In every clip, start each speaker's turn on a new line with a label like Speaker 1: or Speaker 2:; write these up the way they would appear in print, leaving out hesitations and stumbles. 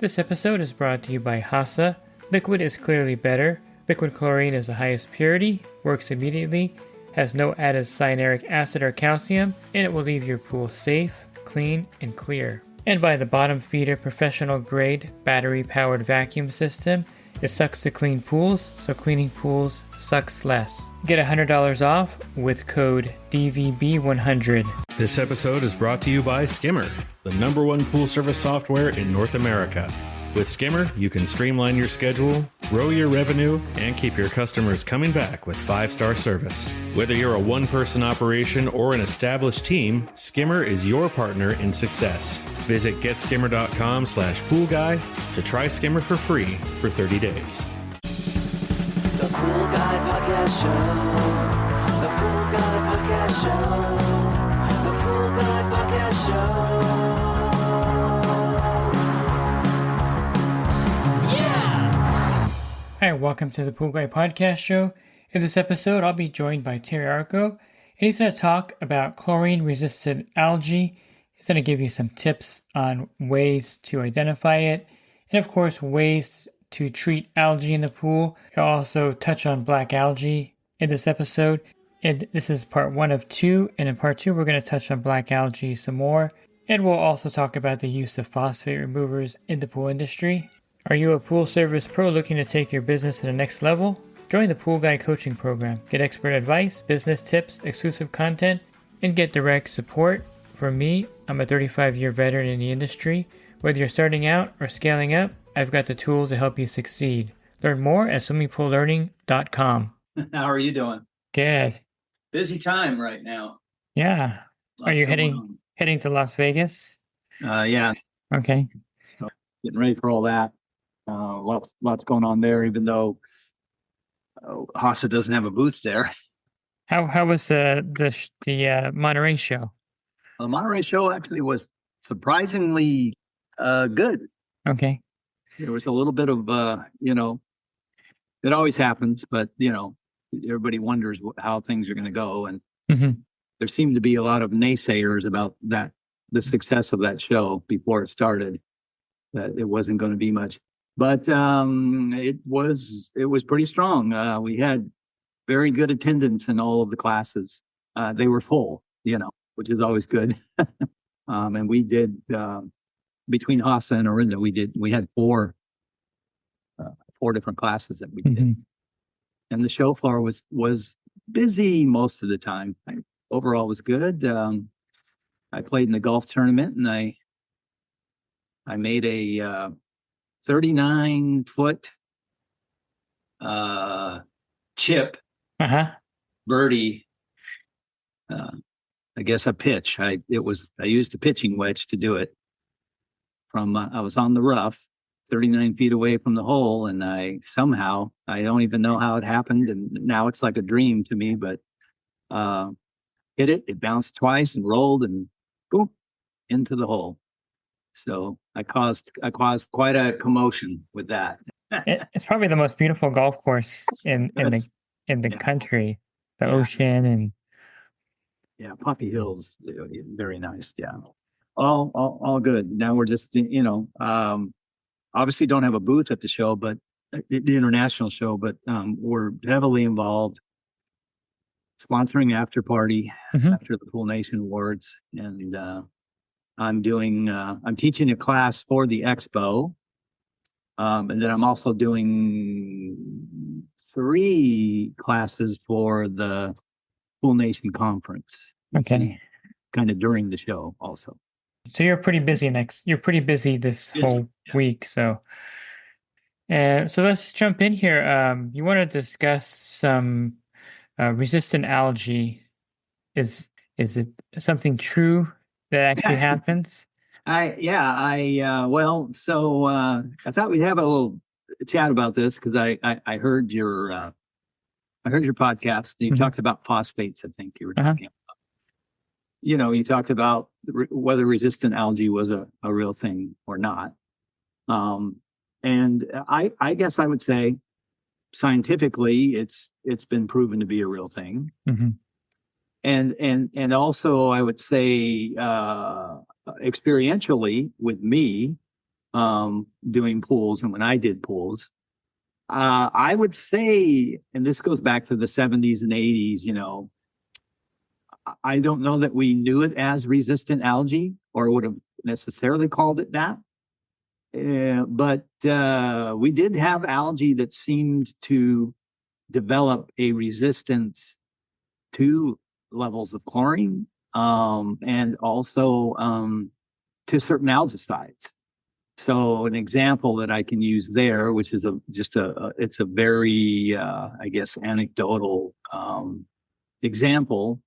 Speaker 1: This episode is brought to you by HASA. Liquid is clearly better. Liquid chlorine is the highest purity, works immediately, has no added cyanuric acid or calcium, and it will leave your pool safe, clean, and clear. And by the bottom feeder professional grade battery powered vacuum system. It sucks to clean pools, so cleaning pools sucks less. Get $100 off with code DVB100.
Speaker 2: This episode is brought to you by Skimmer, the #1 pool service software in North America. With Skimmer, you can streamline your schedule, grow your revenue, and keep your customers coming back with 5-star service. Whether you're a one-person operation or an established team, Skimmer is your partner in success. Visit getskimmer.com/poolguy to try Skimmer for free for 30 days.
Speaker 3: The Pool Guy Podcast Show. The Pool Guy Podcast Show. The Pool Guy Podcast Show.
Speaker 1: Hi, welcome to the Pool Guy Podcast Show. In this episode, I'll be joined by Terry Arko, and he's going to talk about chlorine-resistant algae. He's going to give you some tips on ways to identify it, and of course, ways to treat algae in the pool. He'll also touch on black algae in this episode, and this is part 1 of 2, and in part 2, we're going to touch on black algae some more, and we'll also talk about the use of phosphate removers in the pool industry. Are you a pool service pro looking to take your business to the next level? Join the Pool Guy Coaching Program. Get expert advice, business tips, exclusive content, and get direct support from me. I'm a 35-year veteran in the industry. Whether you're starting out or scaling up, I've got the tools to help you succeed. Learn more at swimmingpoollearning.com.
Speaker 4: How are you doing?
Speaker 1: Good.
Speaker 4: Busy time right now.
Speaker 1: Yeah. Are you heading to Las Vegas?
Speaker 4: Yeah.
Speaker 1: Okay.
Speaker 4: So getting ready for all that. Lots going on there, even though HASA doesn't have a booth there.
Speaker 1: How was the Monterey show?
Speaker 4: The Monterey show actually was surprisingly good.
Speaker 1: Okay.
Speaker 4: There was a little bit of it always happens, but everybody wonders how things are going to go, and there seemed to be a lot of naysayers about the success of that show before it started, that it wasn't going to be much. But it was pretty strong. We had very good attendance in all of the classes. They were full, which is always good. And we did between HASA and Orinda, we had four different classes that we did, and the show floor was busy most of the time. Overall, was good. I played in the golf tournament, and I made a 39-foot chip birdie. I guess a pitch. I used a pitching wedge to do it. I was on the rough, 39 feet away from the hole, and I don't even know how it happened, and now it's like a dream to me. But hit it. It bounced twice and rolled, and boom, into the hole. So I caused quite a commotion with that.
Speaker 1: It's probably the most beautiful golf course in the country. The ocean and
Speaker 4: Poppy Hills, very nice. Yeah, all good. Now we're just obviously don't have a booth at the show, but the international show. But we're heavily involved, sponsoring after party after the Pool Nation Awards, and I'm teaching a class for the expo. And then I'm also doing 3 classes for the Pool Nation Conference.
Speaker 1: Okay.
Speaker 4: Kind of during the show also.
Speaker 1: So you're pretty busy this whole week. So let's jump in here. You want to discuss some resistant algae. Is it something true that actually happens?
Speaker 4: I thought we'd have a little chat about this because I heard your podcast. You talked about phosphates. I think you were talking about. You talked about whether resistant algae was a real thing or not. And I guess I would say scientifically it's been proven to be a real thing. And also I would say experientially with me, doing pools and when I did pools. I would say, and this goes back to the 70s and 80s, I don't know that we knew it as resistant algae or would have necessarily called it that. But we did have algae that seemed to develop a resistance to levels of chlorine and also to certain algicides. So an example that I can use there, which is it's a very, I guess, anecdotal example,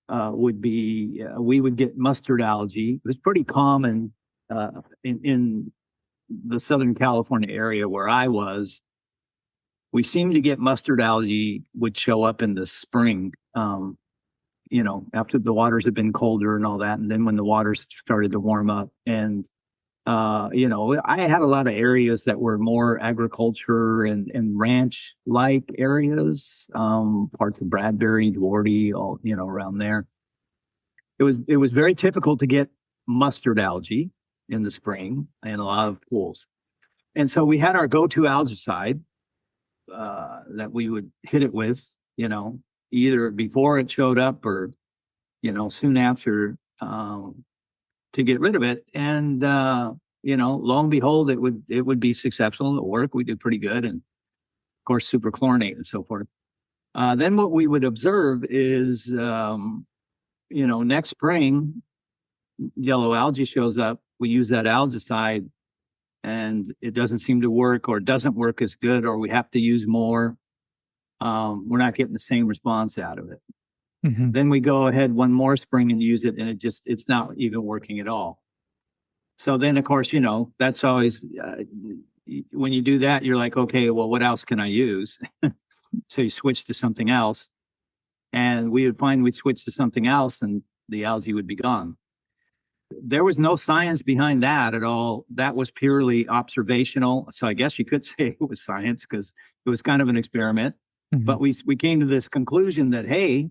Speaker 4: would be we would get mustard algae. It was pretty common in the Southern California area where I was. We seemed to get mustard algae would show up in the spring, after the waters had been colder and all that. And then when the waters started to warm up and I had a lot of areas that were more agriculture and ranch-like areas, parts of Bradbury, Duarte, all, around there. It was very typical to get mustard algae in the spring in a lot of pools. And so we had our go-to algicide that we would hit it with, either before it showed up or, soon after, to get rid of it. And, lo and behold, it would be successful at work. We did pretty good. And of course, superchlorinate and so forth. Then what we would observe is, next spring, yellow algae shows up. We use that algicide and it doesn't seem to work or it doesn't work as good, or we have to use more. We're not getting the same response out of it. Mm-hmm. Then we go ahead one more spring and use it, and it's not even working at all. So then, of course, that's always, when you do that, you're like, okay, well, what else can I use? So you switch to something else, and we would find we'd switch to something else and the algae would be gone. There was no science behind that at all. That was purely observational. So I guess you could say it was science because it was kind of an experiment. Mm-hmm. But we came to this conclusion that, hey,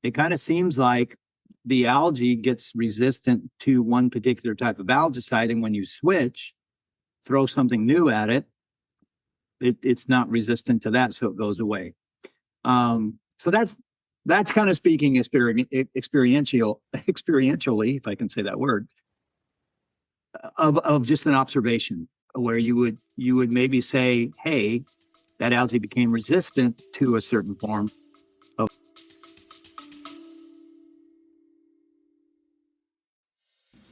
Speaker 4: it kind of seems like the algae gets resistant to one particular type of algicide. And when you switch, throw something new at it, it's not resistant to that. So it goes away. So that's kind of speaking experientially, if I can say that word, of just an observation where you would maybe say, hey, that algae became resistant to a certain form of.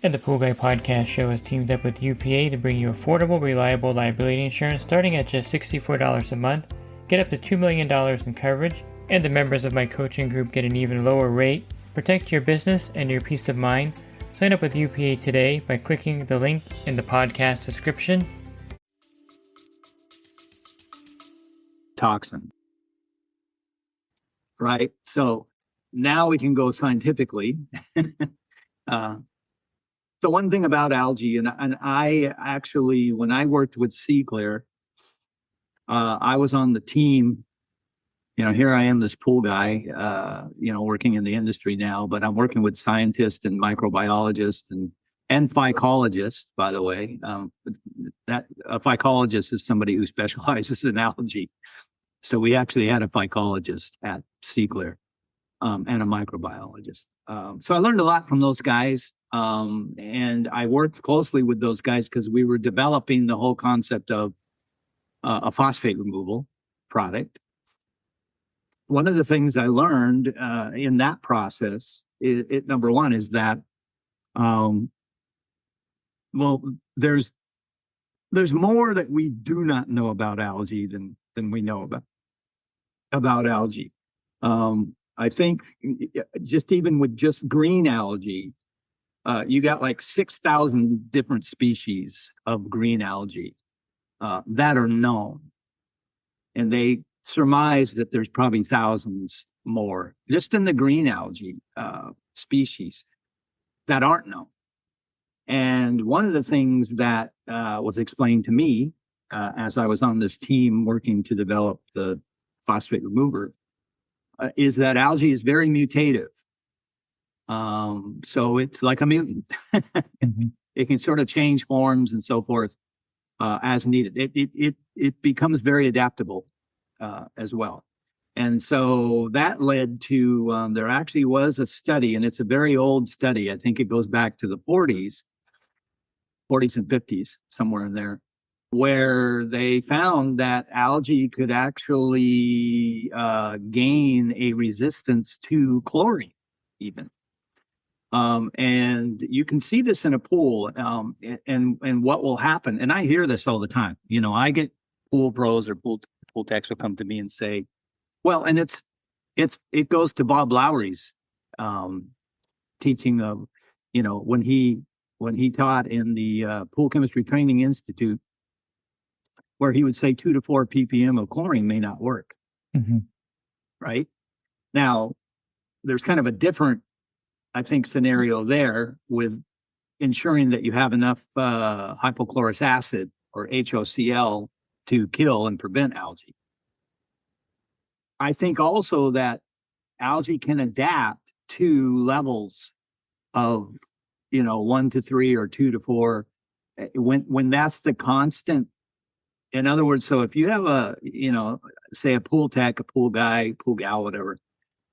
Speaker 1: And the Pool Guy Podcast Show has teamed up with UPA to bring you affordable, reliable liability insurance starting at just $64 a month. Get up to $2 million in coverage, and the members of my coaching group get an even lower rate. Protect your business and your peace of mind. Sign up with UPA today by clicking the link in the podcast description.
Speaker 4: Toxin. Right? So now we can go scientifically. The one thing about algae, and I actually, when I worked with Seaclear, I was on the team. Here I am, this pool guy, working in the industry now, but I'm working with scientists and microbiologists and phycologists, by the way. That a phycologist is somebody who specializes in algae. So we actually had a phycologist at Seaclear and a microbiologist. So I learned a lot from those guys. And I worked closely with those guys because we were developing the whole concept of a phosphate removal product. One of the things I learned in that process, number one, is that, there's more that we do not know about algae than we know about algae. I think just even with just green algae, you got like 6,000 different species of green algae that are known. And they surmise that there's probably thousands more just in the green algae species that aren't known. And one of the things that was explained to me as I was on this team working to develop the phosphate remover is that algae is very mutative. So it's like a mutant. Mm-hmm. it can sort of change forms and so forth as needed. It becomes very adaptable as well. And so that led to, there actually was a study, and it's a very old study. I think it goes back to the 40s and 50s, somewhere in there, where they found that algae could actually gain a resistance to chlorine, even. And you can see this in a pool, and what will happen. And I hear this all the time. You know, I get pool pros or pool techs will come to me and say, well, and it goes to Bob Lowry's teaching of, you know, when he taught in the Pool Chemistry Training Institute, where he would say 2 to 4 ppm of chlorine may not work.
Speaker 1: Mm-hmm.
Speaker 4: Right now, there's kind of a different, I think, scenario there with ensuring that you have enough hypochlorous acid or HOCl to kill and prevent algae. I think also that algae can adapt to levels of, you know, 1 to 3 or 2 to 4 when that's the constant. In other words, so if you have a, you know, say a pool tech, a pool guy, pool gal, whatever,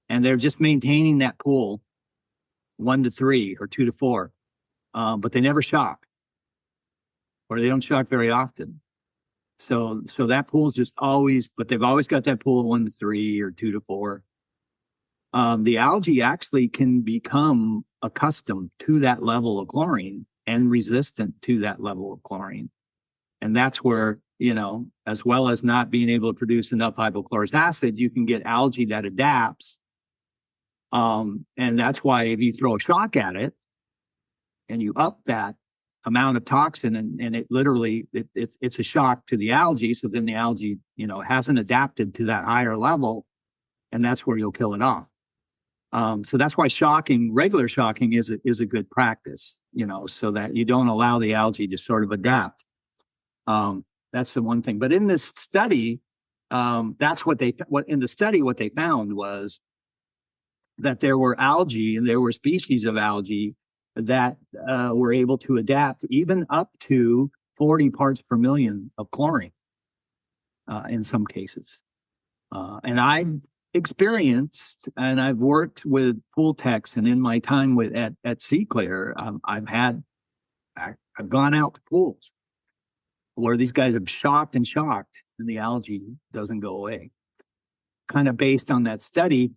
Speaker 4: and they're just maintaining that pool 1 to 3 or 2 to 4, but they never shock, or they don't shock very often. So that pool's just always, but they've always got that pool 1 to 3 or 2 to 4. The algae actually can become accustomed to that level of chlorine and resistant to that level of chlorine. And that's where, you know, as well as not being able to produce enough hypochlorous acid, you can get algae that adapts. And that's why if you throw a shock at it and you up that amount of toxin and it literally, it's a shock to the algae. So then the algae, you know, hasn't adapted to that higher level, and that's where you'll kill it off. So that's why regular shocking is a good practice, you know, so that you don't allow the algae to sort of adapt. That's the one thing. But in this study, that's what they found was that there were algae and there were species of algae that were able to adapt even up to 40 parts per million of chlorine in some cases. And I've experienced, and I've worked with pool techs, and in my time at Sea Clear, I've gone out to pools where these guys have shocked, and the algae doesn't go away. Kind of based on that study,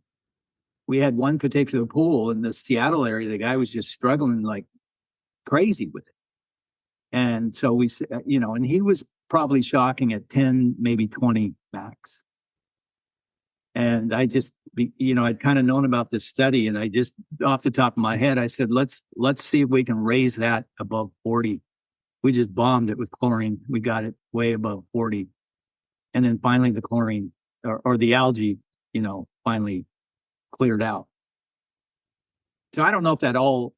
Speaker 4: we had one particular pool in the Seattle area. The guy was just struggling like crazy with it. And so we, you know, and he was probably shocking at 10, maybe 20 max. And I just, you know, I'd kind of known about this study, and I just, off the top of my head, I said, let's see if we can raise that above 40. We just bombed it with chlorine. We got it way above 40. And then finally the chlorine or the algae, you know, finally cleared out. So I don't know if that all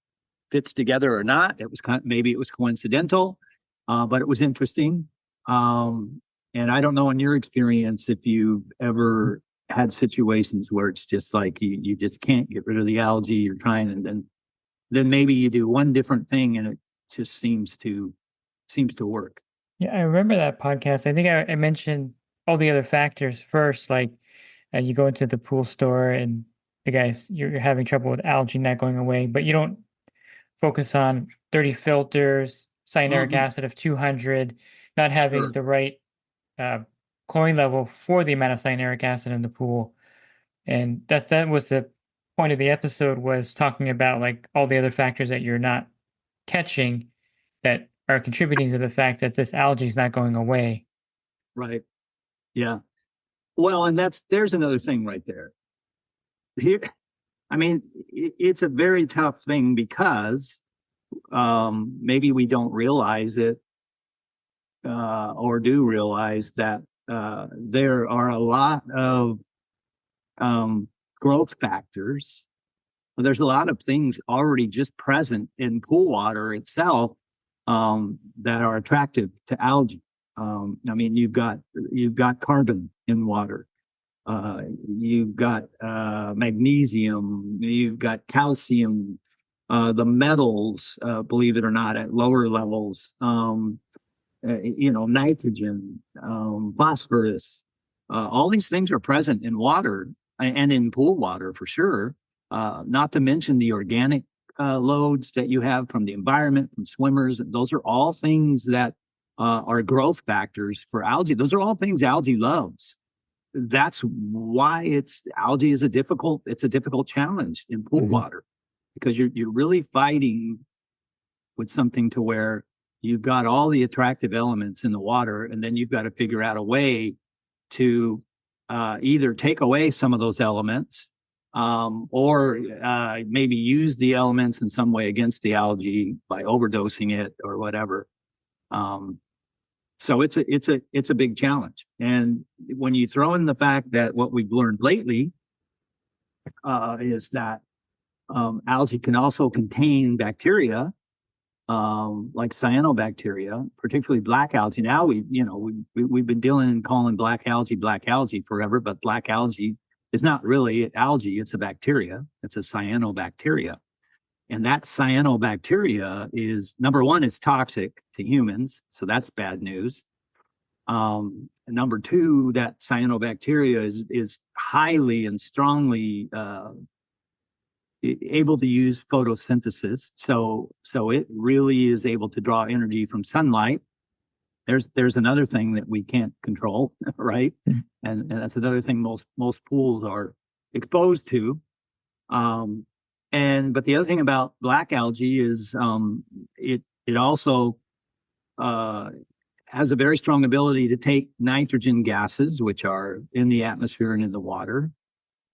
Speaker 4: fits together or not. It was maybe it was coincidental, but it was interesting. And I don't know in your experience if you've ever had situations where it's just like you just can't get rid of the algae. You're trying, and then maybe you do one different thing and it just seems to work.
Speaker 1: Yeah, I remember that podcast. I think I mentioned all the other factors first, like you go into the pool store and the guys, you're having trouble with algae not going away, but you don't focus on 30 filters, cyanuric acid of 200, not having the right chlorine level for the amount of cyanuric acid in the pool. And that was the point of the episode, was talking about like all the other factors that you're not catching that are contributing to the fact that this algae is not going away.
Speaker 4: Right. Yeah. Well, and there's another thing right there. Here, I mean, it's a very tough thing because maybe we don't realize it or do realize that there are a lot of growth factors. There's a lot of things already just present in pool water itself that are attractive to algae. I mean, you've got carbon in water. You've got magnesium, you've got calcium, the metals, believe it or not, at lower levels, nitrogen, phosphorus, all these things are present in water and in pool water for sure. Not to mention the organic loads that you have from the environment, from swimmers. Those are all things that are growth factors for algae. Those are all things algae loves. That's why algae is a difficult challenge in pool water, because you're really fighting with something to where you've got all the attractive elements in the water, and then you've got to figure out a way to either take away some of those elements or maybe use the elements in some way against the algae by overdosing it or whatever. So it's a big challenge. And when you throw in the fact that what we've learned lately is that algae can also contain bacteria, like cyanobacteria, particularly black algae. Now we've been calling black algae forever, but black algae is not really algae. It's a bacteria. It's a cyanobacteria. And that cyanobacteria is, number one, it's toxic to humans. So that's bad news. Number two, that cyanobacteria is highly and strongly able to use photosynthesis. So it really is able to draw energy from sunlight. There's another thing that we can't control, right? And that's another thing most pools are exposed to. But the other thing about black algae is it also has a very strong ability to take nitrogen gases, which are in the atmosphere and in the water,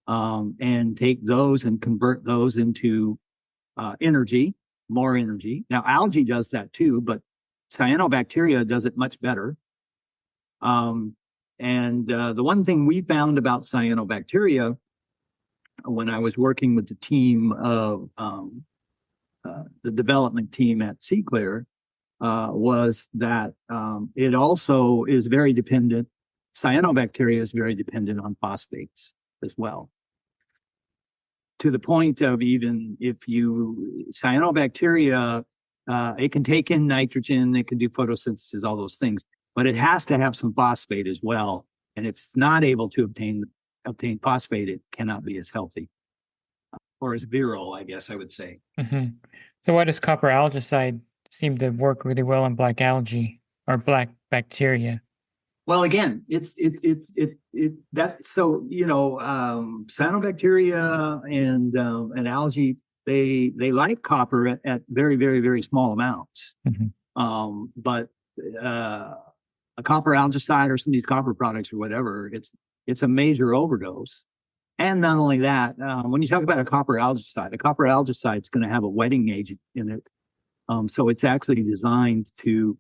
Speaker 4: and take those and convert those into more energy. Now, algae does that too, but cyanobacteria does it much better. The one thing we found about cyanobacteria when I was working with the team of the development team at Seaclear was that it also is very dependent. Cyanobacteria is very dependent on phosphates as well. To the point of even cyanobacteria, it can take in nitrogen, it can do photosynthesis, all those things, but it has to have some phosphate as well. And if it's not able to obtain phosphate, it cannot be as healthy or as virile, I guess I would say.
Speaker 1: Mm-hmm. So why does copper algicide seem to work really well on black algae or black bacteria?
Speaker 4: Well, again, cyanobacteria and algae, they like copper at very, very, very small amounts. Mm-hmm. But a copper algicide or some of these copper products or whatever, it's a major overdose. And not only that, when you talk about a copper algicide is going to have a wetting agent in it. So it's actually designed to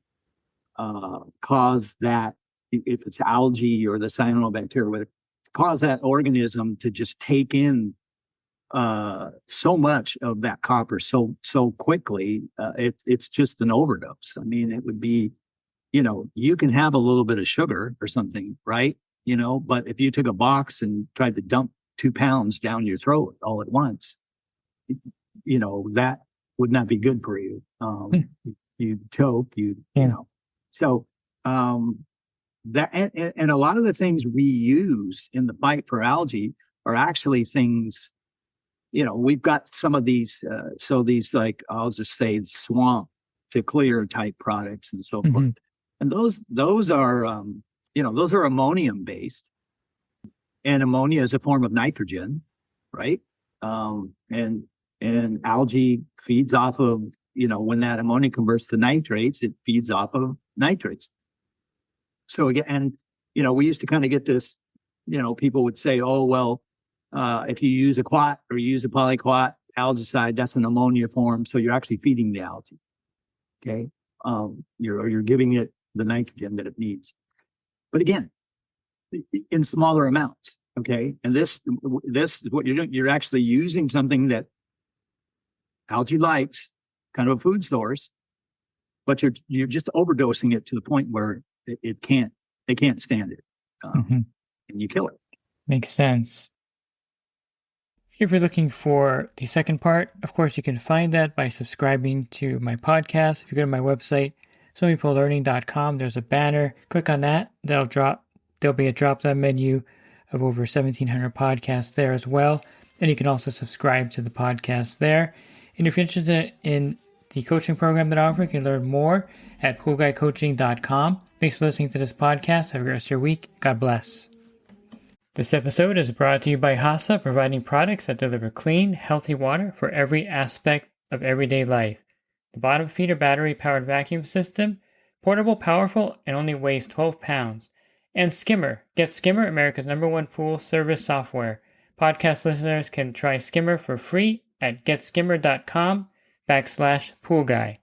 Speaker 4: cause that, if it's algae or the cyanobacteria, cause that organism to just take in so much of that copper so quickly. It's just an overdose. I mean, it would be, you can have a little bit of sugar or something, right? But if you took a box and tried to dump 2 pounds down your throat all at once, that would not be good for you. You'd choke, So that and a lot of the things we use in the fight for algae are actually things, we've got some of these, these, like, I'll just say swamp to clear type products and so forth. And those are, those are ammonium based, and ammonia is a form of nitrogen, right? And algae feeds off of, when that ammonia converts to nitrates, it feeds off of nitrates. So again, we used to kind of get this, people would say, oh, well, if you use a quat or you use a polyquat algicide, that's an ammonia form. So you're actually feeding the algae. Okay. You're giving it the nitrogen that it needs. But again, in smaller amounts. Okay. And this is what you're doing. You're actually using something that algae likes, kind of a food source, but you're just overdosing it to the point where they can't stand it. And you kill it.
Speaker 1: Makes sense. If you're looking for the second part, of course, you can find that by subscribing to my podcast. If you go to my website, swimmingpoollearning.com, there's a banner. Click on that. There'll be a drop-down menu of over 1,700 podcasts there as well. And you can also subscribe to the podcast there. And if you're interested in the coaching program that I offer, you can learn more at poolguycoaching.com. Thanks for listening to this podcast. Have a great rest of your week. God bless. This episode is brought to you by HASA, providing products that deliver clean, healthy water for every aspect of everyday life. The bottom feeder battery-powered vacuum system, portable, powerful, and only weighs 12 pounds. And Skimmer. Get Skimmer, America's #1 pool service software. Podcast listeners can try Skimmer for free at getskimmer.com/poolguy.